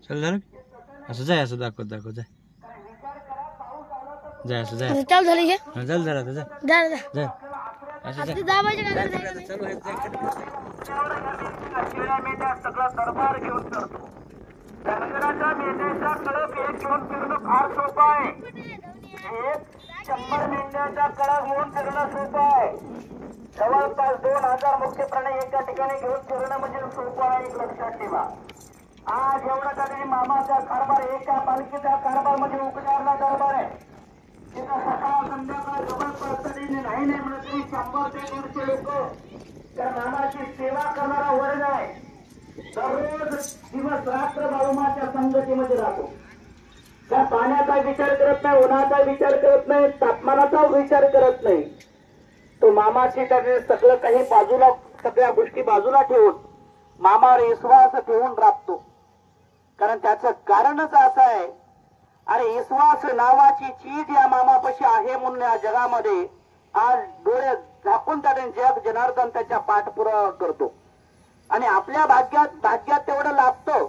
चल झालं असं जाय असं दाखवत दाखवत जाय जाय असं जाय चल झाली हे चल जरा आता जाय जा जाय असं जाय दाबायचं काय चालू आहे सगळा दरबार घेऊन करतो धनगराच्या मेंढ्याचा कळप एक घेऊन फिरणं फार सोपं आहे. 100 मेंढ्याचा कळप घेऊन फिरणं सोपं आहे. जवळपास 2000 मुख्य प्राणी एका ठिकाणी घेऊन फिरणं म्हणजे सोपं आहे. एक लक्षात ठेवा. आज एवढा तरी मामाचा कारभार एका पालखीचा कारभार म्हणजे उपचारला दरबार आहे. तिथं सकाळ संध्याकाळ जवळपास तरी नाही म्हणत तरी 100 ते 150 लोक त्या मामाची सेवा करणारा वर्ग आहे. दररोज दिवस रात्र बाळूमाच्या संगतीमध्ये राहतो. त्या पाण्याचा विचार करत नाही, उन्हाचा विचार करत नाही, तापमानाचा विचार करत नाही. तो मामाची त्याने सगळं काही बाजूला, सगळ्या गोष्टी बाजूला ठेवून मामावर विश्वास ठेवून राबतो. कारण त्याचं कारणच असं आहे, अरे विश्वास नावाची चीज या मामापाशी आहे म्हणून या जगामध्ये आज डोळे झाकून त्याने जग जनार्दन त्याच्या पाठपुरावा करतो. आणि आपल्या भाग्यात तेवढं लाभतं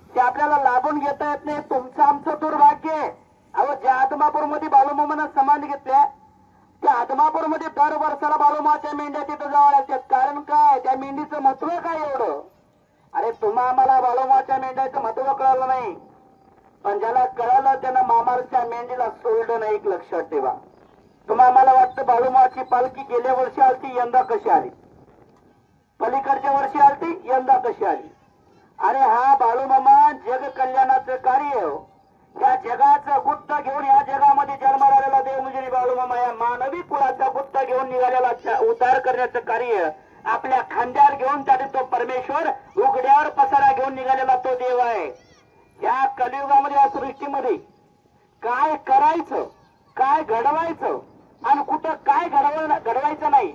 ते आपल्याला लाभून घेता येत नाही. तुमचं आमचं दुर्भाग्य आहे. अहो ज्या आदमापूरमध्ये बाळूमामानं समाधी घेतल्या त्या आदमापूरमध्ये दर वर्षाला बाळूमाच्या मेंढ्या तिथं जावं लागतात. कारण काय? त्या मेंढीचं महत्व काय एवढं? अरे तुम्हा आम्हाला बाळूमाच्या मेंढ्याचं महत्व कळलं नाही, पण ज्याला कळलं त्यानं मामाच्या मेंढीला सोडलं नाही. एक लक्षात ठेवा. तुम्हाला आम्हाला वाटतं बाळूमाची पालखी गेल्या वर्षी आलती, यंदा कशी आली? पलीकडच्या वर्षी आलती, यंदा कशी आली? अरे हा बाळूमामा जग कल्याणाचं कार्य, या जगाचं गुत्त घेऊन या जगामध्ये जन्माला आलेला देव म्हणजे बाळूमामा. या मानवी कुळाचा गुत्त घेऊन निघालेला उद्धार करण्याचं कार्य आपल्या खांद्यावर घेऊन त्याने तो परमेश्वर उघड्यावर पसारा घेऊन निघालेला तो देव आहे. या कलियुगामध्ये या सृष्टीमध्ये काय करायचं, काय घडवायचं आणि कुठं काय घडवायचं नाही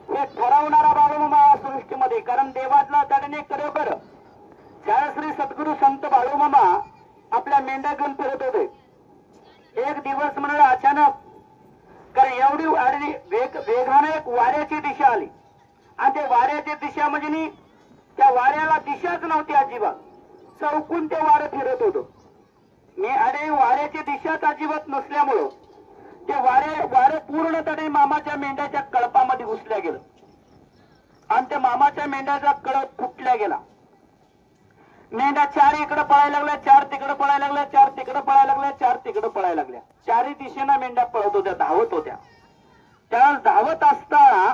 हे ठरवणारा बाळूमामा या सृष्टीमध्ये. कारण देवातला त्याने खरोखर ज्या श्री सद्गुरू संत बाळूमामा आपल्या मेंढ्या घेऊन फिरत होते. एक दिवस म्हणाले अचानक, कारण एवढी वेगाने एक वाऱ्याची दिशा आली आणि ते वाऱ्याची दिशा म्हणजे त्या वाऱ्याला दिशाच नव्हती अजिबात. चौकून ते वारं फिरत होतं. अरे वाऱ्याची दिशाच अजिबात नसल्यामुळं ते वारे पूर्ण तरी मामाच्या मेंढ्याच्या कळपामध्ये घुसल्या गेलं आणि त्या मामाच्या मेंढ्याचा कळप फुटल्या गेला. मेंढ्या 4 इकडे पळायला लागल्या, 4 तिकडे पळायला लागल्या, 4 तिकडे पळायला लागल्या, 4 तिकडे पळायला लागल्या. 4ही दिशेनं मेंढ्या पळत होत्या, धावत होत्या. त्या धावत असताना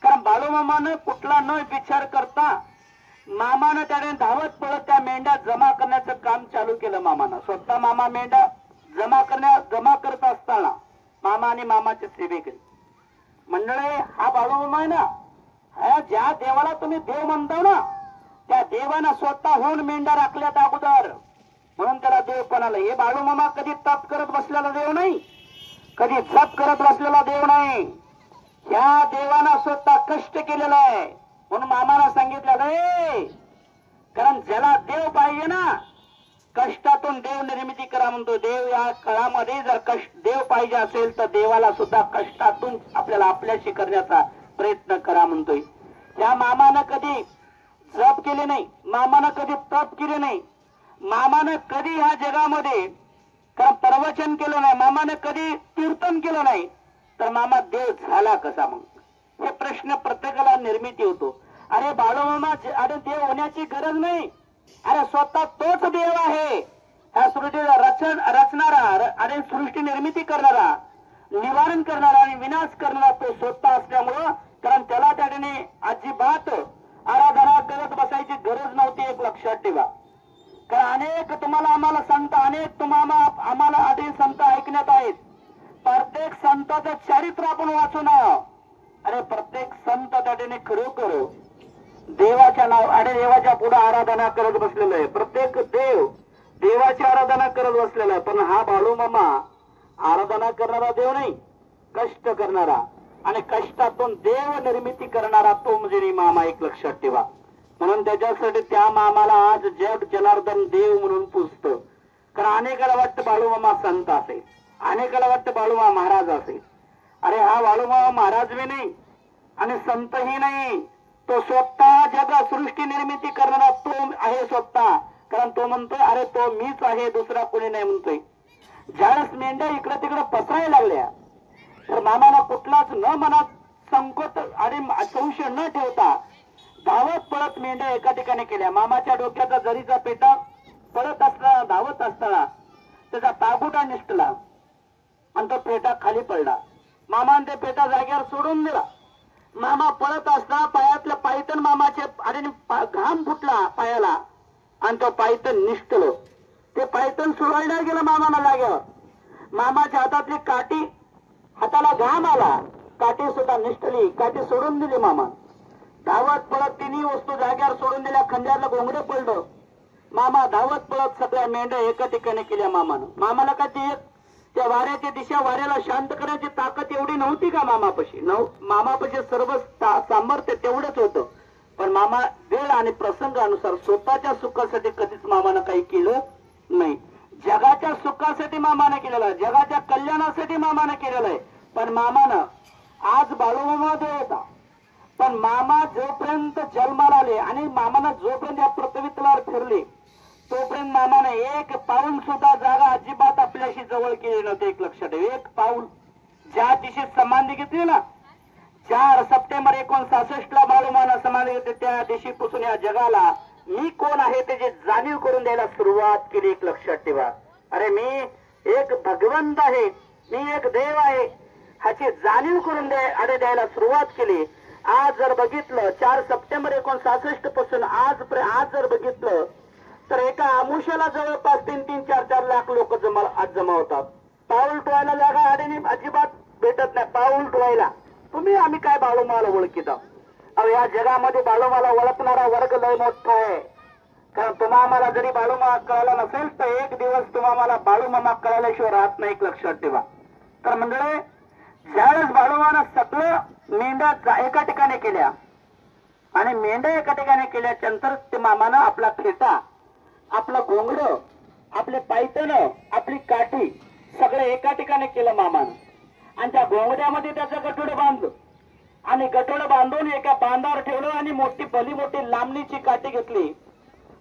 कारण बाळूमामानं कुठला न विचार करता मामानं त्याने धावत पळत त्या मेंढ्या जमा करण्याचं काम चालू केलं. मामानं स्वतः मामा मेंढ्या जमा करत असताना मामा आणि मामाची सेवेकरी मंडळी, हा बाळूमामा आहे ना, हा ज्या देवाला तुम्ही देव म्हणता ना त्या देवानं स्वतःहून मेंढ्या राखल्यात अगोदर, म्हणून त्याला देव पण आलं. हे बाळूमामा कधी तप करत बसलेला देव नाही, कधी जप करत बसलेला देव नाही. ह्या देवानं स्वतः कष्ट केलेलं आहे म्हणून मामाला सांगितलं रे, कारण ज्याला देव पाहिजे ना कष्टातून देव निर्मिती करा म्हणतो. देव या काळामध्ये जर देव पाहिजे असेल तर देवाला सुद्धा कष्टातून आपल्याला आपल्याशी करण्याचा प्रयत्न करा म्हणतोय. त्या मामानं कधी जप केले नाही, मामानं कधी तप केले नाही, मामानं कधी ह्या जगामध्ये कारण प्रवचन केलं नाही, मामानं कधी कीर्तन केलं नाही, तर मामा देव झाला कसा? मग हे प्रश्न प्रत्येकाला निर्मिती होतो. अरे बाळूमामा, अरे देव होण्याची गरज नाही. अरे स्वतः तोच देव आहे. ह्या सृष्टीला रचणारा आणि सृष्टी निर्मिती करणारा, निवारण करणारा आणि विनाश करणारा तो स्वतः असल्यामुळं कारण त्याला त्याने अजिबात आराधना करत बसायची गरज नव्हती. एक लक्षात ठेवा. कारण अनेक तुम्हाला आम्हाला संत, अनेक तुम्हाला आम्हाला आधी संत ऐकण्यात आहेत. प्रत्येक संताचं चरित्र आपण वाचू ना. अरे प्रत्येक संत त्याने खरोखर देवाच्या नाव आणि देवाच्या पुढे आराधना करत बसलेलं आहे. प्रत्येक देव देवाची आराधना करत बसलेला आहे. पण हा बाळूमामा आराधना करणारा देव नाही, कष्ट करणारा आणि कष्टातून देव निर्मिती करणारा तो म्हणजे मामा. एक लक्षात ठेवा. म्हणून त्याच्यासाठी त्या मामाला आज जग जनार्दन देव म्हणून पुजतं. कारण अनेकाला वाटतं बाळूमामा संत असेल, अनेकाला वाटतं बाळूमामा महाराज असेल. अरे हा बाळूमामा महाराज बी नाही आणि संतही नाही, तो स्वतः जग सृष्टी निर्मिती करणारा तो आहे स्वतः. कारण तो म्हणतोय अरे तो मीच आहे, दुसरा कोणी नाही म्हणतोय. ज्यावेळेस मेंढ्या इकडे तिकडे पसरायला लागल्या तर मामाला कुठलाच न मनात संकोच आणि संशय न ठेवता धावत पळत मेंढ्या एका ठिकाणी केल्या. मामाच्या डोक्याचा जरीचा पेटा पळत असताना धावत असताना त्याचा तागुटा निसटला आणि तो पेटा खाली पडला. मामाने ते पेटा जागेवर सोडून दिला. मामा पळत असताना पायातलं पायतन मामाचे आणि घाम फुटला पायाला आणि तो पायतन निसटलं. ते पायतन सोडायला गेलं मामाला जागेवर. मामाच्या हातातली काठी, हाताला घाम आला, काठी सुद्धा निसटली, काठी सोडून दिली. मामा धावत पळत तिन्ही वस्तू जागेवर सोडून दिल्या. खंड्याला घोंगडे पडलं. मामा धावत पळत सगळ्या मेंढ्या एका ठिकाणी केल्या. मामाला का ते त्या वाऱ्याची दिशा, वाऱ्याला शांत करण्याची ताकद एवढी नव्हती का मामापाशी? मामापाशी सर्व सामर्थ्य तेवढंच होतं. पण मामा वेळ आणि प्रसंगानुसार स्वतःच्या सुखासाठी कधीच मामानं काही केलं नाही. जगाच्या सुखासाठी मामाने केलेलं आहे, जगाच्या कल्याणासाठी मामाने केलेलं आहे. पण मामानं आज बाळूमामा देव होता, पण मामा जोपर्यंत जन्माला आले आणि मामानं जोपर्यंत या पृथ्वी तलावर फिरले तोपर्यंत मामाने एक पाऊल सुद्धा जागा अजिबात आपल्याशी जवळ केली नव्हती. एक लक्षात ठेव, एक पाऊल. ज्या दिवशी समाधी घेतली ना, 4 सप्टेंबर 1966 ला बाळूमामानं समाधी घेतली, त्या दिवशीपासून या जगाला मी कोण आहे त्याची जाणीव करून द्यायला सुरुवात केली. एक लक्षात ठेवा, अरे मी एक भगवंत आहे, मी एक देव आहे ह्याची जाणीव करून द्यायला सुरुवात केली. आज जर बघितलं 4 सप्टेंबर 1966 पासून आज जर बघितलं तर एका आमुष्याला जवळपास 3-4 लाख लोक जमा होतात. पाऊल टोवायला जागा आणि अजिबात भेटत नाही. पाऊल टोवायला आम्ही काय बाळूमामाला ओळखीत आहोत? या जगामध्ये बाळूमामाला ओळखणारा वर्ग लय मोठा आहे. कारण तुम्हाला जरी बाळूमामा कळाला नसेल तर एक दिवस तुम्हाला बाळूमामा कळाल्याशिवाय राहत नाही. एक लक्षात ठेवा. तर मंडळी, ज्यावेळेस बाळूमामानं सगळं मेंढ्या एका ठिकाणी केल्या आणि मेंढ्या एका ठिकाणी केल्याच्या नंतर ते मामानं आपला फेटा, आपलं घोंगडं, आपले पायतन, आपली काठी सगळं एका ठिकाणी केलं मामानं. आणि त्या घोंगड्यामध्ये त्याचं गठोडं बांधलं आणि गठोडं बांधून एका बांधावर ठेवलं आणि भली मोठी लांबणीची काठी घेतली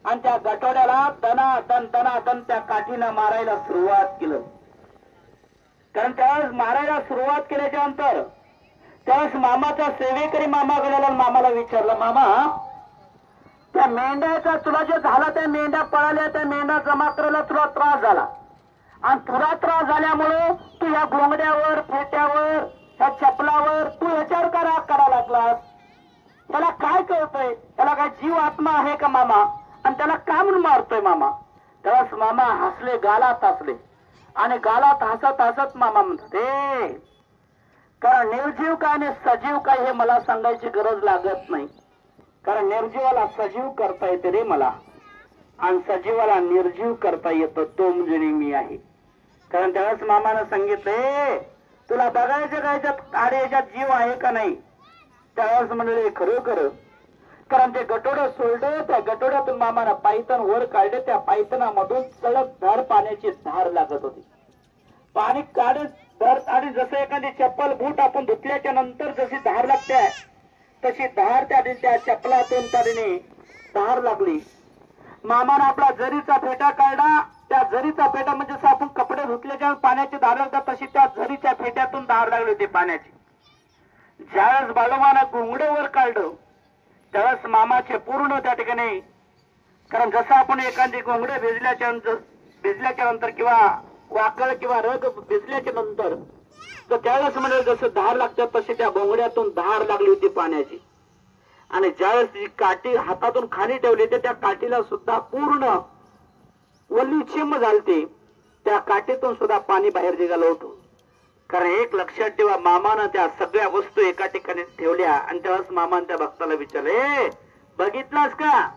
आणि त्या गठोड्याला दनादन त्या काठीनं मारायला सुरुवात केलं. कारण त्यावेळेस मारायला सुरुवात केल्याच्या नंतर त्यावेळेस मामाचा सेवेकरी मामाकडे मामाला विचारलं, मामा त्या मेंढ्याचा तुला जे झाला, त्या मेंढ्या पळाल्या, त्या मेंढ्या जमा करायला तुला त्रास झाला आणि तुला त्रास झाल्यामुळे तू ह्या घोंगड्यावर, फेट्यावर, ह्या चपलावर तू ह्याच्यावर का राग करायला लागलास? त्याला काय कळतंय? त्याला काय जीव आत्मा आहे का मामा? आणि त्याला का म्हणून मारतोय मामा? त्यावेळेस मामा हसले, गालात हसले आणि गालात हसत हसत मामा म्हणतात, कारण निर्जीव काय आणि सजीव काय हे मला सांगायची गरज लागत नाही. कारण निर्जीवाला सजीव करता येते रे मला, आणि सजीवाला निर्जीव करता येतं, तो म्हणजे मी आहे. कारण त्यावेळेस मामानं सांगितलं, तुला बघायचं काय याच्यात जीव आहे का नाही? त्यावेळेस म्हणले खरोखर. कारण ते गटोडं सोडलं, त्या गटोड्यातून मामानं पायतन वर काढले, त्या पायतनामधून सळक धार पाण्याची धार लागत होती. पाणी काढत धार, आणि जसं एखादी चप्पल बूट आपण धुतल्याच्या नंतर जशी धार लागते तशी धार त्या चपलातून त्याने धार लागली. मामानं आपला जरीचा फेटा काढला. त्या जरीचा फेटा म्हणजे जसं आपण कपडे धुतल्याच्या पाण्याची धार लागतात तशी त्या जरीच्या फेट्यातून धार लागली होती पाण्याची. ज्यावेळेस बाळूमामानं घोंगडेवर काढलं त्यावेळेस मामाचे पूर्ण त्या ठिकाणी, कारण जसं आपण एखादी घोंगडे भिजल्याच्या नंतर किंवा वाकळ किंवा रग भिजल्याच्या नंतर तर त्यावेळेस म्हणजे जसं धार लागतात तशी त्या घोंगड्यातून धार लागली होती पाण्याची. आणि ज्यावेळेस ती काठी हातातून खाली ठेवली तर त्या काठीला सुद्धा पूर्ण वल्ली चिंब झालती. त्या काठीतून सुद्धा पाणी बाहेर निघालं होतं. कारण एक लक्षात ठेवा, मामानं त्या सगळ्या वस्तू एका ठिकाणी ठेवल्या आणि त्यावेळेस मामानं त्या भक्ताला विचारले, बघितलास का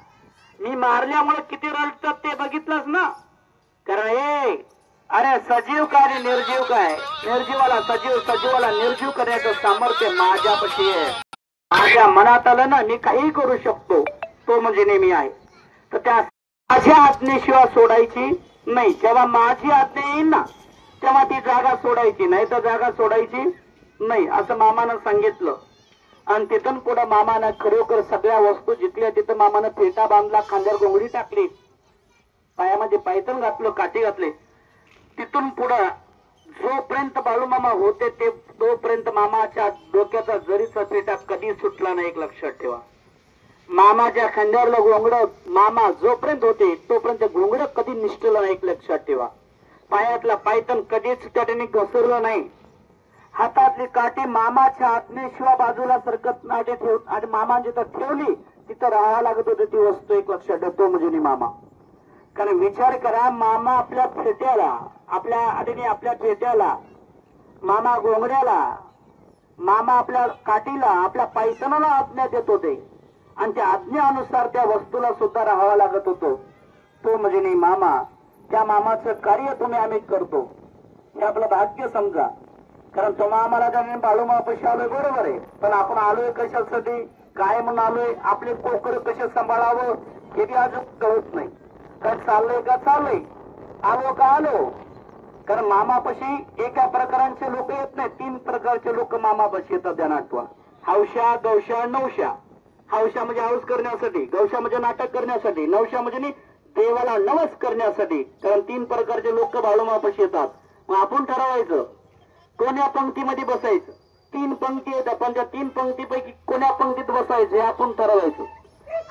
मी मारल्यामुळे किती रडतात ते बघितलंस ना? कारण अरे सजीव काय आणि निर्जीव काय? निर्जीवाला सजीव, सजीवाला निर्जीव करण्याचं सामर्थ्य माझ्यापाशी आहे. माझ्या मनात आलं ना मी काही करू शकतो, तो म्हणजे नेहमी आहे. तर त्या माझ्या आज्ञेशिवाय सोडायची नाही. जेव्हा माझी आज्ञा येईल ना तेव्हा ती जागा सोडायची, नाही तर जागा सोडायची नाही, असं मामानं सांगितलं. आणि तिथून पुढे मामानं खरोखर सगळ्या वस्तू जिथल्या तिथं मामानं फेटा बांधला, खांद्यावर घोंगडी टाकली पायामध्ये पायतन घातलं, काठी घातले. तिथून पुढं जोपर्यंत बाळूमामा होते ते तोपर्यंत मामाच्या डोक्याचा जरीचा पेटा कधी सुटला नाही, एक लक्षात ठेवा. मामाच्या खांद्यावरला घोंगड मामा जोपर्यंत होते तोपर्यंत घोंगड कधी निष्ठलं नाही, एक लक्षात ठेवा. पायातला पायतन कधीच त्या ठिकाणी घसरलं नाही. हातातली काठी मामाच्या आत्मेशिवा बाजूला सरकत नाटे ठेवत आणि मामा जिथं ठेवली तिथं राहायला लागत होती ती वस्तू, एक लक्षात ठेवतो म्हणजे मामा. कारण विचार करा, मामा आपल्या फेट्याला, आपल्या फेट्याला, मामा घोंगड्याला, मामा आपल्या काठीला, आपल्या पायतनाला आज्ञा देत होते आणि त्या आज्ञेनुसार त्या वस्तूला सुद्धा राहावं लागत होतं. तो म्हणजे नाही मामा. त्या मामाचं कार्य तुम्ही आम्ही करतो हे आपलं भाग्य समजा. कारण तुम्हा आम्हाला त्याने बाळूमामापाशी आलोय बरोबर आहे, पण आपण आलोय कशासाठी, काय म्हणून आलोय, आपले कोकर कसे सांभाळावं हे बी अजून कळत नाही. काय चाललंय का चाललंय, आलो का आलो. कारण मामापाशी एका प्रकारांचे लोक येत नाही, 3 प्रकारचे लोक मामापाशी येतात. ध्यानात ठेवा. हौशा, गौशा, नवशा. हौशा म्हणजे हौस करण्यासाठी, गौशा म्हणजे नाटक करण्यासाठी, नवशा म्हणजे देवाला नवस करण्यासाठी. कारण 3 प्रकारचे लोक बाळूमामापाशी येतात. मग आपण ठरवायचं कोण्या पंक्तीमध्ये बसायचं. 3 पंक्ती येतात, पण त्या 3 पंक्तीपैकी कोण्या पंक्तीत बसायचं हे आपण ठरवायचं.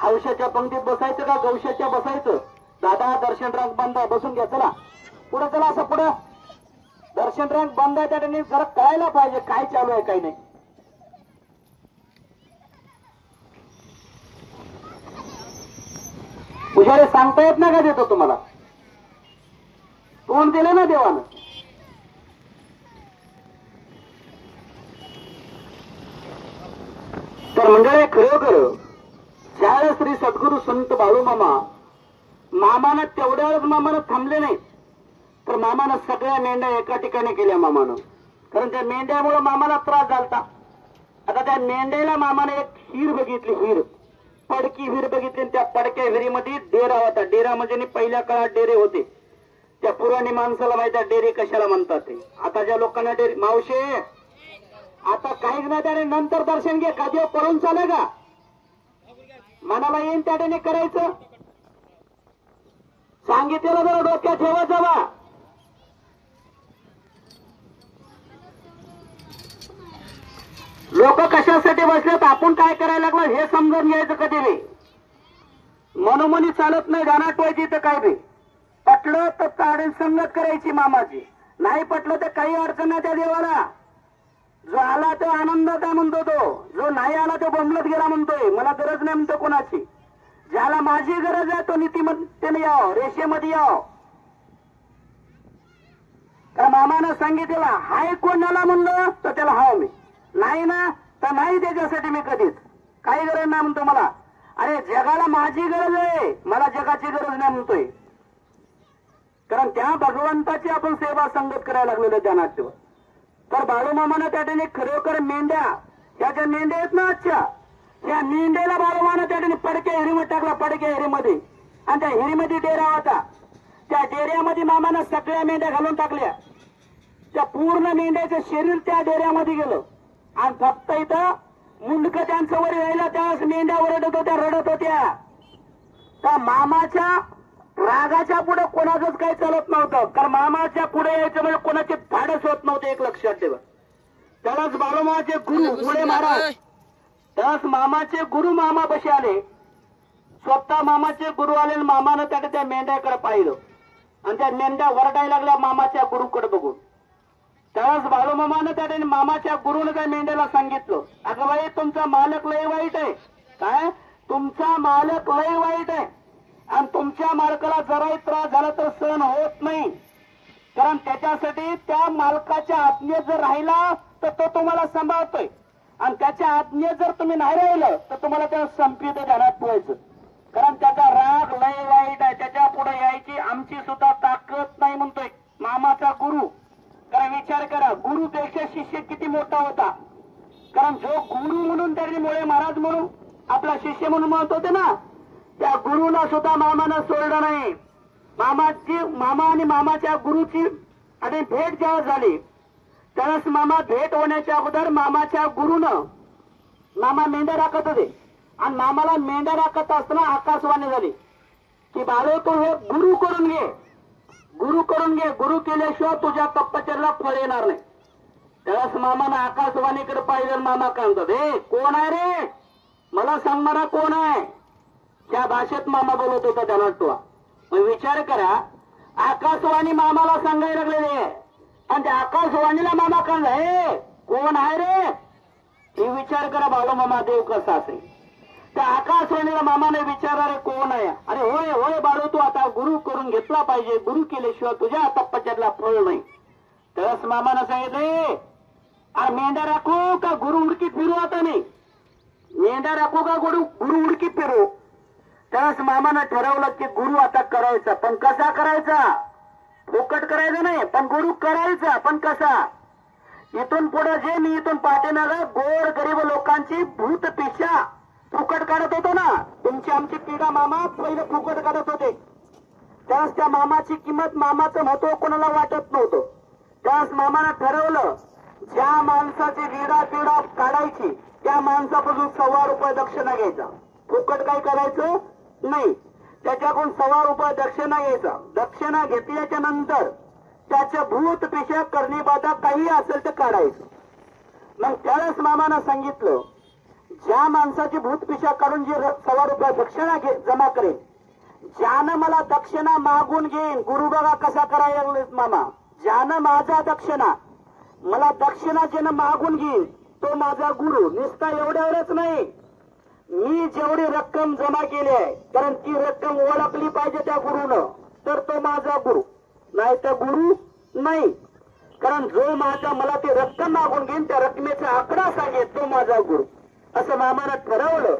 हौशाच्या पंक्तीत बसायचं का गौशाच्या बसायचं. दादा दर्शन रांग बंद आहे, बसून घ्या, चला पुढे चला. असं पुढं दर्शन रांग बंद आहे, त्या ठिकाणी जरा कळायला पाहिजे काय चालू आहे काही नाही. पुजारी सांगता येत नाही का देतो तुम्हाला, तोंड दिलं ना देवानं. तर मंडळी खरोखर ज्यावेळेस श्री सद्गुरू संत बाळूमामा मामानं तेवढ्यावेळेस मामानं थांबले नाही, तर मामानं सगळ्या मेंढ्या एका ठिकाणी केल्या मामानं. कारण त्या मेंढ्यामुळे मामाला त्रास झालता. आता त्या मेंढ्याला मामानं एक हिर बघितली, हिर, पडकी विहीर बघितली. त्या पडक्या विहिरीमध्ये डेरा होता. डेरा म्हणजे पहिल्या काळात डेरे होते. त्या पुराणी माणसाला माहिती आहे डेरे कशाला म्हणतात ते. आता ज्या लोकांना डेरे, मावशे आता काहीच नाही त्याने नंतर दर्शन घे, कधी पळून चालेल का, मनाला येईन त्याने करायचं. सांगितलेलं जरा डोक्यात ठेवत जावा. लोक कशासाठी बसलेत, आपण काय करायला लागलो हे समजून घ्यायचं. कधी बी मनोमनी चालत नाही, ध्यानात ठेवायची. तर काय बी पटलं तर ताडील संगत करायची मामाची, नाही पटलं तर काही अडचण नाही त्या देवाला. जो आला तो आनंदात म्हणतो, तो जो नाही आला तो बोंबलत गेला म्हणतोय. मला गरज नाही म्हणतो कोणाची. ज्याला माझी गरज आहे तो नीतिमत्तेने याव, रेषेमध्ये याव. त्या मामानं सांगितलेला हाय कोणाला म्हणलं तर त्याला हाव मी, नाही ना तर नाही. त्याच्यासाठी मी कधीच काही गरज नाही म्हणतो मला. अरे जगाला माझी गरज आहे, मला जगाची गरज नाही म्हणतोय. कारण त्या भगवंताची आपण सेवा संगत करायला लागलेलो ध्यानात ठेवा. तर बाळूमामानं त्या ठिकाणी खरोखर मेंढ्या, ह्या ज्या मेंढ्या आहेत ना आजच्या, त्या मेंढ्याला बाळूमानं त्या ठिकाणी पडक्या हिरीमध्ये टाकला, पडक्या हिरीमध्ये. आणि त्या हिरीमध्ये डेरा होता. त्या डेऱ्यामध्ये मामानं सगळ्या मेंढ्या घालून टाकल्या. त्या पूर्ण मेंढ्याचं शरीर त्या डेऱ्यामध्ये गेलं. आणि फक्त इथं मुंडकं त्यांचं वर राहिलं, त्यावेळेस मेंढ्या ओरडत होत्या, रडत होत्या. त्या मामाच्या रागाच्या पुढे कोणाचंच काही चालत नव्हतं. कारण मामाच्या पुढे यायचं म्हणजे कोणाचे धाडस होत नव्हते, एक लक्षात ठेवा. त्यालाच बाळूमामाचे गुरु मुळे महाराज, त्यालाच मामाचे गुरु मामापाशी आले. स्वतः मामाचे गुरु आले. मामानं त्या मेंढ्याकडे पाहिलं आणि त्या मेंढ्या वरडायला लागल्या मामाच्या गुरुकडे बघून. त्यावेळेस बाळूमामानं त्या मामाच्या गुरुनं त्या मेंढ्याला सांगितलं, अगं बाई तुमचा मालक लय वाईट आहे. काय, तुमचा मालक लय वाईट आहे आणि तुमच्या मालकाला जराही त्रास झाला तर सहन होत नाही. कारण त्याच्यासाठी त्या मालकाच्या आज्ञेत जर राहिला तर तो तुम्हाला सांभाळतोय आणि त्याच्या आज्ञेत जर तुम्ही नाही राहिलं तर तुम्हाला त्या संपीत ध्यानात ठेवायचं. कारण त्याचा राग लय वाईट आहे, त्याच्या पुढे यायची आमची सुद्धा ताकद नाही म्हणतोय मामाचा गुरु. कारण विचार करा, गुरुपेक्षा शिष्य किती मोठा होता. कारण जो गुरु म्हणून त्यांनी मुळे महाराज म्हणून आपला शिष्य म्हणून म्हणत होते ना, त्या गुरुला सुद्धा मामानं सोडलं नाही. मामा आणि मामाच्या गुरुची आणि भेट जेव्हा झाली त्यावेळेस मामा भेट होण्याच्या अगोदर मामाच्या गुरुनं, मामा मेंढ्या राखत होते आणि मामाला मेंढ्या राखत असताना आकाशवाणी झाली. की बाळो तू हे गुरु करून घे, गुरु करून घे. गुरु केल्याशिवाय तुझ्या तपश्चर्याला फळ येणार नाही. त्यावेळेस मामानं आकाशवाणीकडे पाहिलं. मामा काय म्हणतात, हे कोण आहे रे, मला सांगणारा कोण आहे. त्या भाषेत मामा बोलत होता त्याला ठेवा. मग विचार करा, आकाशवाणी मामाला सांगायला लागलेले आणि त्या आकाशवाणीला मामा काढला, हे कोण आहे रे. हे विचार करा बाळू मामा देव कसा असेल. त्या आकाशवाणीला मामाने विचारणारे कोण आहे. अरे होय होय बाळू, तू आता गुरु करून घेतला पाहिजे, गुरु केल्याशिवाय तुझ्या तपश्चर्याला फळ नाही. त्यावेळेस मामानं सांगितले, अरे मेंढ्या राखू का गुरु उडकी फिरू. आता मी मेंढ्या राखू का गुरु उडकी फिरू. त्यावेळेस मामानं ठरवलं की गुरु आता करायचा, पण कसा करायचा. फुकट करायचा नाही, पण गुरु करायचा, पण कसा. इथून पुढे जे मी इथून पाठीमागं गोर गरीब लोकांची भूत पिशा फुकट काढत होतो ना, तुमची आमची पिढा मामा पहिले फुकट काढत होते. त्यावेळेस त्या मामाची किंमत, मामाचं महत्व कोणाला वाटत नव्हतं. त्यावेळेस मामानं ठरवलं, ज्या माणसाची विडा पिढा काढायची त्या माणसापासून ₹1.25 दक्षिणा घ्यायचा. फुकट काय करायचं नाही, त्याच्याकडून ₹1.25 दक्षिणा घ्यायचा. दक्षिणा घेतल्याच्या नंतर त्याच्या भूत पिशा करणी बाधा काही असेल ते काढायचं. मग त्यावेळेस मामानं सांगितलं, ज्या माणसाची भूत पिशा काढून जी ₹1.25 दक्षिणा जमा करेल, ज्यानं मला दक्षिणा मागून घेईन. गुरु बघा कसा करायला मामा, ज्यानं माझा दक्षिणा, मला दक्षिणा ज्यानं मागून घेईन तो माझा गुरु. नुसता एवढ्यावरच नाही, मी जेवढी रक्कम जमा केली आहे, कारण ती रक्कम ओळखली पाहिजे त्या गुरुनं, तर तो माझा गुरु. नाही तर गुरु नाही. कारण जो मला ती रक्कम मागून घेईन त्या रकमेचा आकडा सांगेल तो माझा गुरु. असं मामानं ठरवलं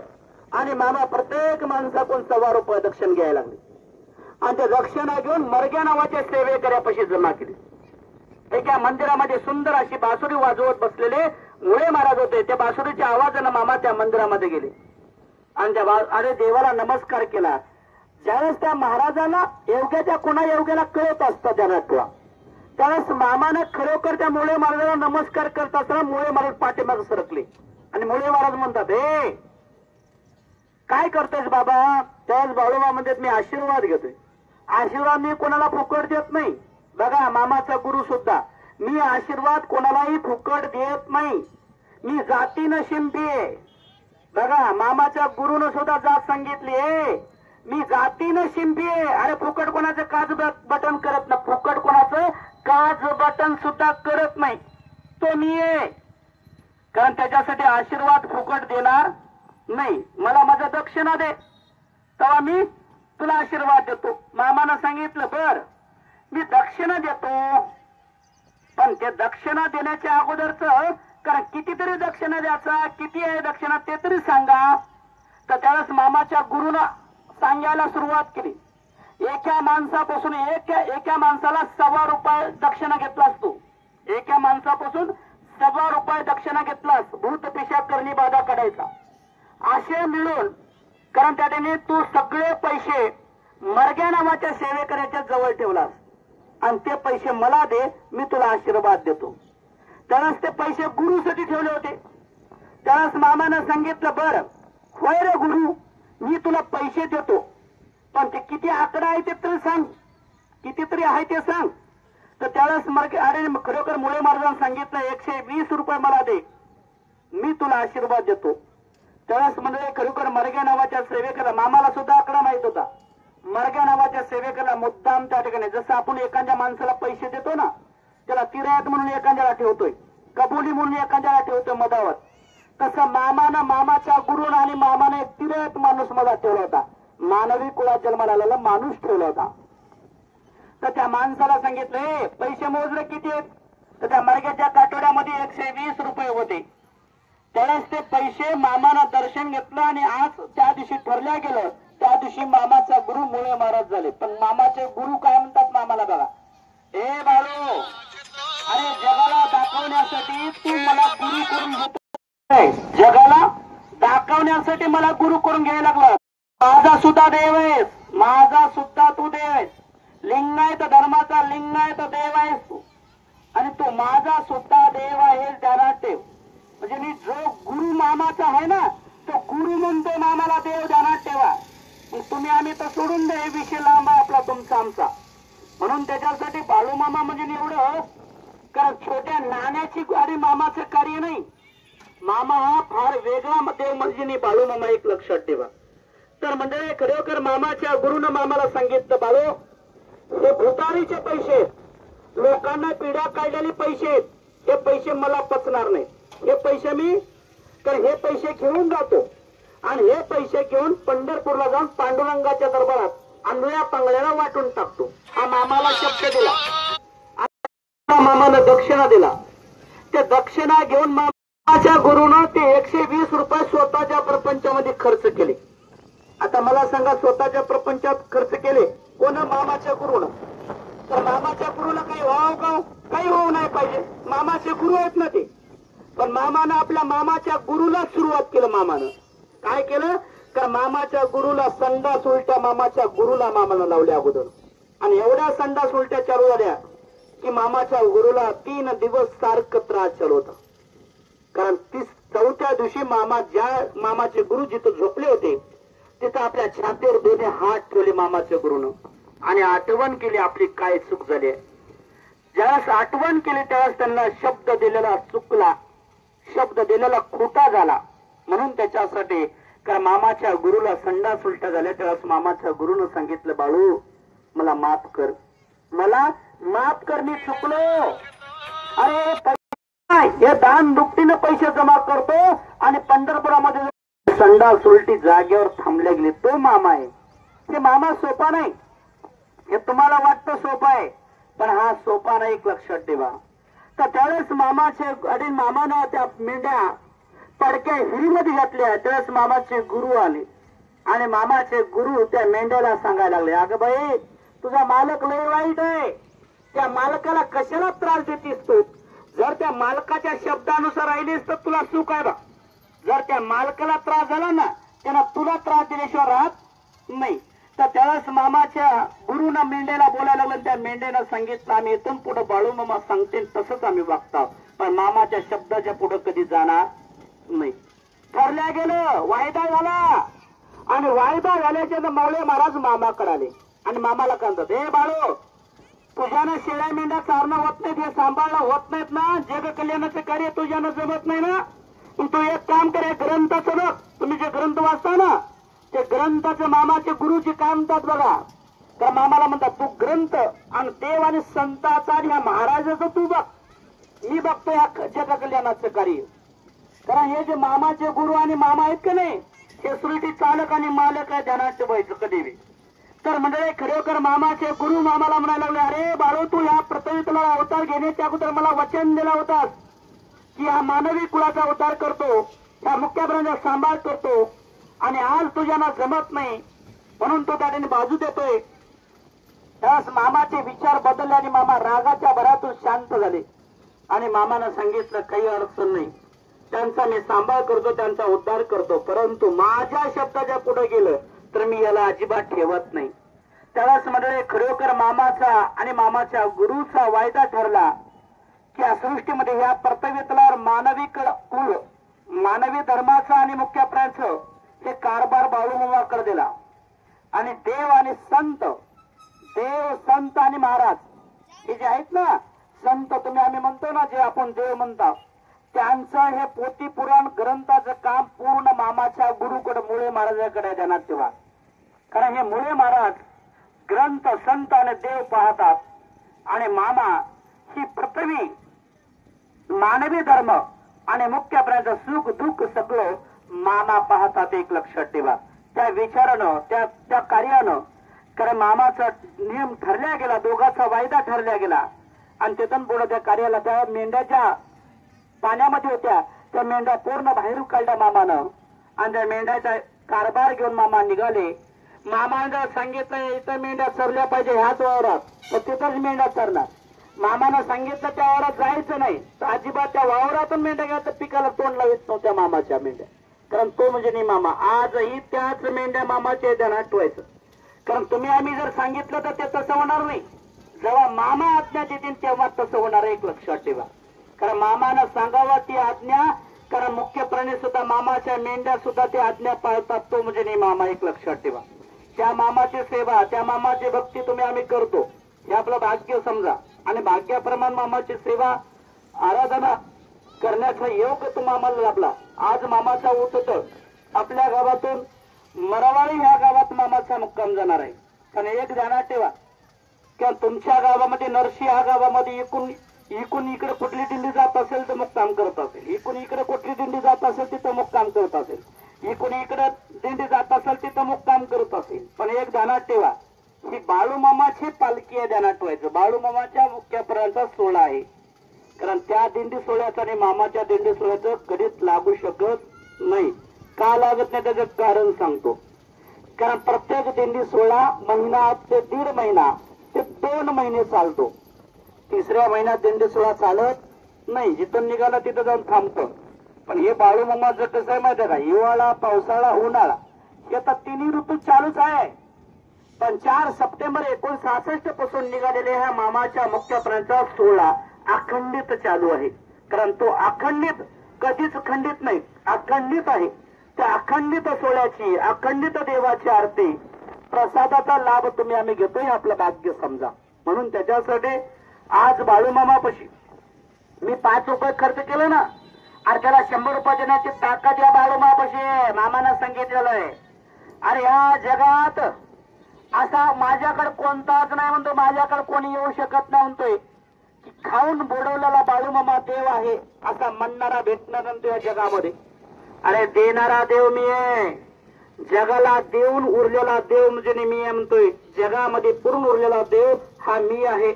आणि मामा प्रत्येक माणसाकडून ₹1.25 दक्षिण घ्यायला लागले. आणि ते दक्षिणा घेऊन मर्ग्या नावाच्या सेवेकऱ्यापाशी जमा केली. एका मंदिरामध्ये सुंदर अशी बासुरी वाजवत बसलेले मुळे महाराज होते. त्या बासुरीच्या आवाजानं मामा त्या मंदिरामध्ये गेले आणि अरे देवाला नमस्कार केला. ज्यावेळेस त्या महाराजाला योग्याच्या कोणा योग्याला कळत असतं त्याला ठेवा, त्यावेळेस मामानं खरोखर त्या मुळे महाराजाला नमस्कार करत असताना मुळे महाराज पाठीमागे सरकले आणि मुळे महाराज म्हणतात, हे काय करतोयस बाबा. त्यावेळेस बाळूमा म्हणतात, मी आशीर्वाद घेतोय. आशीर्वाद मी कोणाला फुकट देत नाही. बघा मामाचा गुरु सुद्धा, मी आशीर्वाद कोणालाही फुकट देत नाही, मी जातीनं शिंपी आहे. बघा मामाच्या गुरुनं सुद्धा जात सांगितली, मी जातीनं शिंपी आहे. अरे फुकट कोणाचं काज बटन करत नाही, फुकट कोणाचं काज बटन सुद्धा करत नाही, तो मी आहे. कारण त्याच्यासाठी आशीर्वाद फुकट देणार नाही. मला माझा दक्षिणा दे तेव्हा मी तुला आशीर्वाद देतो. मामानं सांगितलं, बर मी दक्षिणा देतो, पण ते दक्षिणा देण्याच्या अगोदरच, कारण कितीतरी दक्षिणा द्यायचा, किती आहे दक्षिणा ते तरी सांगा. तर त्यावेळेस मामाच्या गुरुनं सांगायला सुरुवात केली. एका माणसापासून एका माणसाला ₹1.25 दक्षिणा घेतला असतो. एका माणसापासून ₹1.25 दक्षिणा घेतलास, भूत पिशा करणी बाधा काढायचा. असे मिळून, कारण त्याने तू सगळे पैसे मर्ग्या नावाच्या सेवेकऱ्याच्या जवळ ठेवलास आणि ते पैसे मला दे, मी तुला आशीर्वाद देतो. त्यावेळेस ते पैसे गुरुसाठी ठेवले होते. त्यावेळेस मामानं सांगितलं, बरं होय रे गुरु, मी तुला पैसे देतो, पण ते किती आकडा आहे ते तरी सांग, कितीतरी आहे ते सांग. तर त्यावेळेस अरे खरोखर मुळे महाराजांनी सांगितलं, ₹120 मला दे, मी तुला आशीर्वाद देतो. त्यावेळेस म्हणजे खरोखर मर्ग्या नावाच्या सेवेकरला, मामाला सुद्धा आकडा माहित होता. मर्ग्या नावाच्या सेवेकरला मुद्दाम त्या ठिकाणी, जसं आपण एखाद्या माणसाला पैसे देतो ना, त्याला तिरायत म्हणून एखाद्याला ठेवतोय, कबुली म्हणून एखाद्याला ठेवतोय मधावर, तसं मामानं, मामाच्या गुरुनं आणि मामाने एक तिरायत माणूस मला ठेवला होता. मानवी कुळात जन्माला आलेला माणूस ठेवला होता. तर त्या माणसाला सांगितलं, पैसे मोजले किती आहेत. तर त्या मर्ग्याच्या काटोड्यामध्ये ₹120 होते. त्यावेळेस ते पैसे मामानं दर्शन घेतलं आणि आज त्या दिवशी ठरल्या गेलं, त्या दिवशी मामाचा गुरु मुळे महाराज झाले. पण मामाचे गुरु काय म्हणतात मामाला, बघा, ए बाळू, अरे जगाला दाखवण्यासाठी तू मला गुरु करून घेतो, जगाला दाखवण्यासाठी मला गुरु करून घ्यायला लागला. माझा सुद्धा देव आहेस, माझा सुद्धा तू देव आहेस, लिंगायत धर्माचा लिंगायत देव आहेस तू, आणि तू माझा सुद्धा देव आहे ध्यानात ठेव. म्हणजे मी जो गुरु मामाचा आहे ना, तो गुरु म्हणतो मामाला देव ध्यानात ठेवा. मग तुम्ही आम्ही तर सोडून द्या, हे विषय लांब आहे आपला तुमचा आमचा. म्हणून त्याच्यासाठी बाळूमामा म्हणजे एवढं, कारण छोट्या नाण्याची आणि मामाचं कार्य नाही. मामा हा फार वेगळा देव म्हणजे नाही बाळूमामा, एक लक्षात ठेवा. तर मंडळी खरोखर मामाच्या गुरुनं मामाला सांगितलं, बाळू हे भुतारीचे पैसे, लोकांना पिढ्या काढलेले पैसे, हे पैसे मला पचणार नाही. हे पैसे मी तर हे पैसे घेऊन जातो आणि हे पैसे घेऊन पंढरपूरला जाऊन पांडुरंगाच्या दरबारात आंधळ्या पांगळ्याला वाटून टाकतो. हा मामाला शब्द दिला. मामानं दक्षिणा दिला. ते दक्षिणा घेऊन मामाच्या गुरुनं ते 120 रुपये स्वतःच्या प्रपंचामध्ये खर्च केले. आता मला सांगा, स्वतःच्या प्रपंचात खर्च केले कोण? मामाच्या गुरुनं. तर मामाच्या गुरुला काही व्हावं का? काही होऊ नाही पाहिजे. मामाचे गुरु आहेत ना ते. पण मामानं आपल्या मामाच्या गुरुला सुरुवात केलं. मामानं काय केलं? तर मामाच्या गुरुला संडास उलट्या मामाच्या गुरुला मामानं लावल्या अगोदर. आणि एवढ्या संडास उलट्या चालू झाल्या की मामाच्या गुरुला 3 दिवस सारखं त्रास चालू होता. कारण 4थ्या दिवशी मामाचे गुरु जिथं झोपले होते तिथं आपल्या छातीवर दोन्ही हात ठेवले मामाच्या गुरुनं आणि आठवण केली आपली काय चूक झाली. ज्यावेळेस आठवण केली त्यावेळेस त्यांना शब्द दिलेला चुकला, शब्द दिलेला खोटा झाला. म्हणून त्याच्यासाठी कारण मामाच्या गुरुला संडास उलट्या झाल्या त्यावेळेस मामाच्या गुरुनं सांगितलं, बाळू मला माफ कर, मला माफ कर, मी चुकलो. अरे हे दान दुपटीनं पैसे जमा करतो आणि पंढरपुरामध्ये संडास उलटी जागेवर थांबल्या गेली. तो मामा आहे. हे मामा सोपा नाही. हे तुम्हाला वाटतं सोपा आहे पण हा सोपा नाही, एक लक्षात ठेवा. तर त्यावेळेस मामानं त्या मेंढ्या पडक्या हिरीमध्ये घातल्या. त्यावेळेस मामाचे गुरु आले आणि मामाचे गुरु त्या मेंढ्याला सांगायला लागले, अगं बाई तुझा मालक लय वाईट आहे, त्या मालकाला कशाला त्रास देतीस तू? जर त्या मालकाच्या शब्दानुसार राहिलीस तर तुला सुख आहे बा. जर त्या मालकाला त्रास झाला ना त्यांना तुला त्रास दिल्याशिवाय राहत नाही. तर त्यावेळेस मामाच्या गुरुनं मेंढ्याला बोलायला लागलं. त्या मेंढ्यानं सांगितलं, आम्ही इथून पुढे बाळूमामा सांगते तसंच आम्ही वागतो, पण मामाच्या शब्दाच्या पुढे कधी जाणार नाही. ठरल्या गेलं, वायदा झाला आणि वायदा झाल्याच्या मौले महाराज मामाकडे आले आणि मामाला सांगतात, हे बाळू तुझ्यानं शेळ्या मेंढ्या चारणं होत नाहीत, हे सांभाळणं होत नाहीत ना, जग कल्याणाचं कार्य तुझ्यानं जमत नाही ना, तू एक काम कर, ग्रंथाचं बघ. तुम्ही जे ग्रंथ वाचता ना ते ग्रंथाचं मामाचे गुरुजी काय म्हणतात बघा. तर मामाला म्हणतात तू ग्रंथ आणि देव आणि संताचा आणि ह्या महाराजाचं तू बघ, मी बघतो या जग कल्याणाचं कार्य. कारण हे जे मामाचे गुरु आणि मामा आहेत का नाही हे सृष्टी चालक आणि मालक आहे, ध्यानात ठेवायचं कधी. तर म्हणजे खरोखर मामाचे गुरु मामाला म्हणायला लागले, अरे बाळू तू या पृथ्वीतला अवतार घेण्याच्या अगोदर मला वचन दिला होतास की हा मानवी कुळाचा अवतार करतो, ह्या मुख्य प्राण्याचा सांभाळ करतो आणि आज तुझ्याना जमत नाही म्हणून तो त्याने बाजू देतोय. त्यास मामाचे विचार बदलले आणि मामा रागाच्या भरातून शांत झाले आणि मामानं सांगितलं काही अडचण नाही, त्यांचा मी सांभाळ करतो, त्यांचा उद्धार करतो, परंतु माझ्या शब्दाच्या पुढे गेलं तर मी याला अजिबात ठेवत नाही. त्यावेळेस मंडळी खरोखर मामाचा आणि मामाच्या गुरुचा वायदा ठरला की या सृष्टीमध्ये ह्या कर्तव्यातला मानवी कुळ, मानवी धर्माचा आणि मुख्य प्राण्याचं हे कारभार बाळूमामाकडे दिला आणि देव आणि संत, देव संत आणि महाराज हे जे आहेत ना, संत तुम्ही आम्ही म्हणतो ना जे आपण देव म्हणतात, त्यांचं हे पोथी पुराण ग्रंथाचं काम पूर्ण मामाच्या गुरुकडे मुळे महाराजाकडे ध्यानात ठेवा. कारण हे मुळे महाराज ग्रंथ संत आणि देव पाहतात आणि मामा ही पृथ्वी मानवी धर्म आणि मुख्य प्राण्याचं सुख दुःख सगळं मामा पाहतात, एक लक्षात ठेवा. त्या विचारानं त्या कार्यानं कारण मामाचा नियम ठरल्या गेला, दोघांचा वायदा ठरल्या गेला आणि तिथून पुढे त्या कार्याला त्या मेंढ्याच्या पाण्यामध्ये होत्या त्या मेंढ्या पूर्ण बाहेर काढल्या मामानं आणि त्या मेंढ्याचा कारभार घेऊन मामा निघाले. मामानं सांगितलं इथं मेंढ्या चरल्या पाहिजे ह्याच वावरात, तर तिथंच मेंढ्या चरणार. मामानं सांगितलं त्या वावरात जायचं नाही तर अजिबात त्या वावरातून मेंढ्या घ्यायचं, पिकाला तोंड लावित नव्हत्या मामाच्या मेंढ्या. कारण तो म्हणजे नाही मामा. आजही त्याच मेंढ्या मामाच्या ध्यानात ठेवायचं. कारण तुम्ही आम्ही जर सांगितलं तर ते तसं होणार नाही. जेव्हा मामा आज्ञा देतील तेव्हा तसं होणार, एक लक्षात ठेवा. कारण मामानं सांगावं ती आज्ञा, कारण मुख्य प्राणी सुद्धा मामाच्या मेंढ्या सुद्धा ती आज्ञा पाळतात, तो म्हणजे नाही मामा, एक लक्षात ठेवा. त्या मामाची सेवा, त्या मामाची भक्ती तुम्ही आम्ही करतो, हे आपलं भाग्य समजा. आणि भाग्याप्रमाणे मामाची सेवा आराधना करण्याचा योग तुम्हाला आम्हाला लाभला. आज मामाचा उत्सव आपल्या गावातून मरावाळी ह्या गावात मामाचा मुक्काम जाणार आहे. पण एक ध्यानात ठेवा, किंवा तुमच्या गावामध्ये नरशी ह्या गावामध्ये इकून इकडे कुठली दिंडी जात असेल तर मुक्काम करत असेल, इकून इकडे कुठली दिंडी जात असेल तिथं मुक्काम करत असेल, इकून इकडे दिंडी जात असेल तिथं मुक्काम करत असेल. पण एक ध्यानात ठेवा, ही बाळूमामाची पालखी आहे. ध्यानात ठेवायचं, बाळूमामाच्या मुख्य प्राणाचा सोहळा आहे. कारण त्या दिंडी सोहळ्याचं आणि मामाच्या दिंडी सोहळ्याचं कधीच लागू शकत नाही. का लागत नाही त्याचं कारण सांगतो. कारण प्रत्येक दिंडी सोहळा महिना ते 1.5 महिना ते 2 महिने चालतो. 3ऱ्या महिन्यात दिंडी सोहळा चालत नाही, जिथून निघाला तिथं जाऊन थांबतं. पण हे बाळूमामाचं कसं आहे माहिती आहे का, हिवाळा, पावसाळा, उन्हाळा हे आता 3 ऋतू चालूच आहे. पण 4 सप्टेंबर 1966 पासून निघालेल्या ह्या मामाच्या मुख्य प्राणाचा सोहळा अखंडित चालू आहे. कारण तो अखंडित कधीच खंडित नाही, अखंडित आहे. त्या अखंडित सोहळ्याची, अखंडित देवाची आरती, प्रसादाचा लाभ तुम्ही आम्ही घेतोय, आपलं भाग्य समजा. म्हणून त्याच्यासाठी आज बाळूमामापाशी मी 5 रुपये खर्च केलं ना, अरे त्याला 100 रुपये देण्याची ताकद या बाळूमामापाशी आहे. मामानं सांगितलेलं आहे, अरे या जगात असा माझ्याकडे कोणताच नाही म्हणतो, माझ्याकडे कोणी येऊ शकत नाही म्हणतोय, की खाऊन बोडवलेला बाळूमामा देव आहे असा म्हणणारा भेटणार नंतर या जगामध्ये. अरे देणारा देव मी आहे, जगाला देऊन उरलेला देव म्हणजे मी आहे म्हणतोय. जगामध्ये पुरून उरलेला देव हा मी आहे.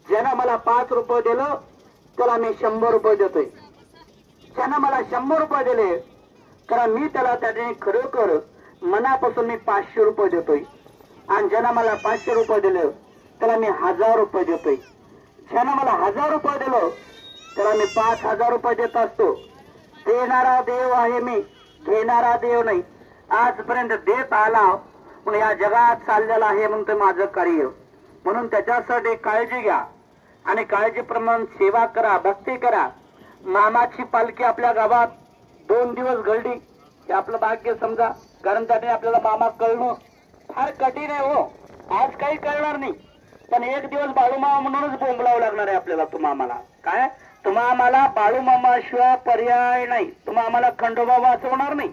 ज्यानं मला 5 रुपये दिलं त्याला मी 100 रुपये देतोय. ज्यानं मला 100 रुपये दिले कारण मी त्याला त्याने खरोखर मनापासून मी 500 रुपये देतोय. आणि ज्यानं मला 500 रुपये दिले त्याला मी 1000 रुपये देतोय. ज्यानं मला 1000 रुपये दिलं त्याला मी 5000 रुपये देत असतो. देणारा देव आहे मी, घेणारा देव नाही. आजपर्यंत देत आला म्हणून या जगात चाललेला आहे म्हणून माझं कार्य. म्हणून त्याच्यासाठी काळजी घ्या आणि काळजीप्रमाणे सेवा करा, भक्ती करा. मामाची पालखी आपल्या गावात 2 दिवस घडली हे आपलं भाग्य समजा. कारण त्याने आपल्याला मामा कळणं फार कठीण आहे हो. आज काही कळणार नाही, पण एक दिवस बाळूमामा म्हणूनच बोंबलावं लागणार आहे आपल्याला. तुम्हा आम्हाला काय, तुम्हा आम्हाला बाळूमामाशिवाय पर्याय नाही. तुम्हा आम्हाला खंडोबा वाचवणार नाही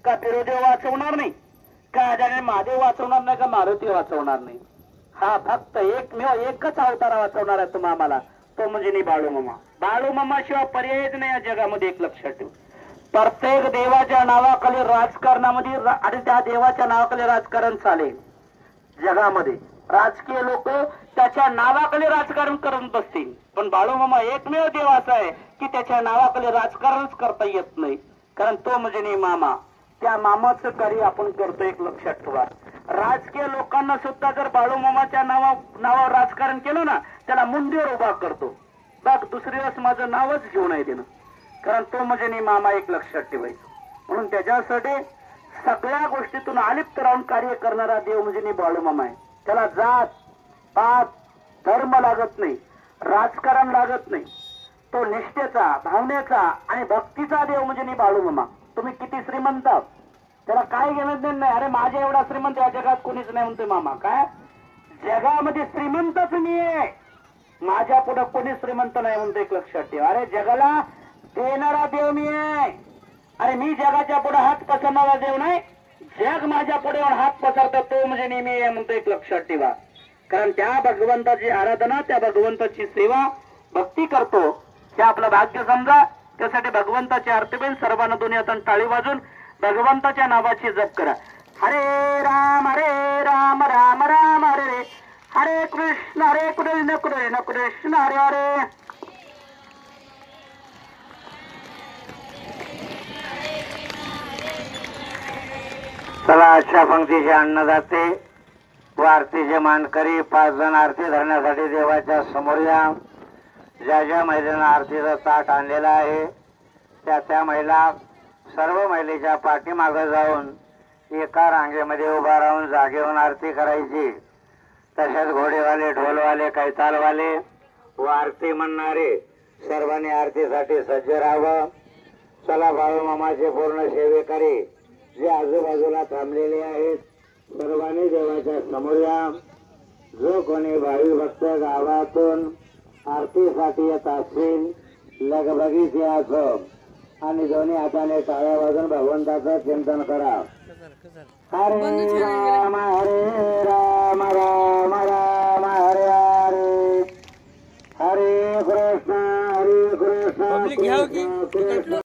का, बिरोदेव वाचवणार नाही का, त्याने महादेव वाचवणार नाही का, मारुती वाचवणार नाही. हा फक्त एकच अवतार वाचवणार आहे तुम्हा आम्हाला, तो म्हणजे बाळूमामा. बाळूमामाशिवाय पर्यायच नाही या जगामध्ये. एक लक्षात ठेव, प्रत्येक देवाच्या नावाखाली राजकारणामध्ये आणि त्या देवाच्या नावाखाली राजकारण चालेल जगामध्ये. राजकीय लोक त्याच्या नावाखाली राजकारण करत बसतील, पण बाळूमामा एकमेव देव असा आहे की त्याच्या नावाखाली राजकारणच करता येत नाही. कारण तो म्हणजे मामा. त्या मामाचं कार्य आपण करतो. एक लक्षात ठेवा, राजकीय लोकांना सुद्धा जर बाळूमामाच्या नावावर राजकारण केलं ना, त्याला मुंडीवर उभा करतो. बघ, दुसरी वेळेस माझं नावच घेऊ नये देणं, कारण तो म्हणजे मामा. एक लक्षात ठेवायचं. म्हणून त्याच्यासाठी सगळ्या गोष्टीतून अलिप्त राहून कार्य करणारा देव म्हणजे बाळूमामा आहे. त्याला जात पात धर्म लागत नाही, राजकारण लागत नाही. तो निष्ठेचा, भावनेचा आणि भक्तीचा देव म्हणजे बाळूमामा. तुम्ही किती श्रीमंत, त्याला काय घेणं नाही. अरे माझ्या एवढा श्रीमंत या जगात कोणीच नाही म्हणतोय मामा. काय जगामध्ये श्रीमंतच मी आहे, माझ्या पुढे कोणी श्रीमंत नाही म्हणतो. एक लक्षात ठेवा, अरे जगाला देणारा देव मी आहे. अरे मी जगाच्या पुढे हात पसरणारा देव नाही, जग माझ्या पुढे हात पसरतो तो म्हणजे नेहमी आहे म्हणतो. एक लक्षात ठेवा, कारण त्या भगवंताची आराधना, त्या भगवंताची सेवा, भक्ती करतो हे आपलं भाग्य समजा. त्यासाठी भगवंताची आरती बेन सर्वांना दोन्ही हातांनी टाळी वाजून भगवंताच्या नावाची जप करा. हरे राम राम राम हरे रे, हरे कृष्ण कृष्ण कृष्ण हरे हरे. चला, अशा पंक्तीचे अन्नदाते व आरतीचे मानकरी 5 जण आरती धरण्यासाठी देवाच्या समोर या. ज्या महिलांना आरतीचा ताट आणलेला आहे त्या महिला सर्व महिलेच्या पाठीमागे जाऊन एका रांगेमध्ये उभा राहून जागेहून आरती करायची. तसेच घोडेवाले, ढोलवाले, कैतालवाले व आरती म्हणणारे सर्वांनी आरतीसाठी सज्ज राहावं. चला, बाळूमामाचे पूर्ण सेवेकरी जे आजूबाजूला थांबलेले आहेत सर्वांनी देवाच्या समोर या. जो कोणी भावी भक्त गावातून आरतीसाठी येत असतील लगबगीचे असो आणि दोन्ही हाताने टाळ्या वाजून भगवंताचं चिंतन करा. हरे राम राम राम हरे हरे. हरे कृष्ण कृष्ण कृष्ण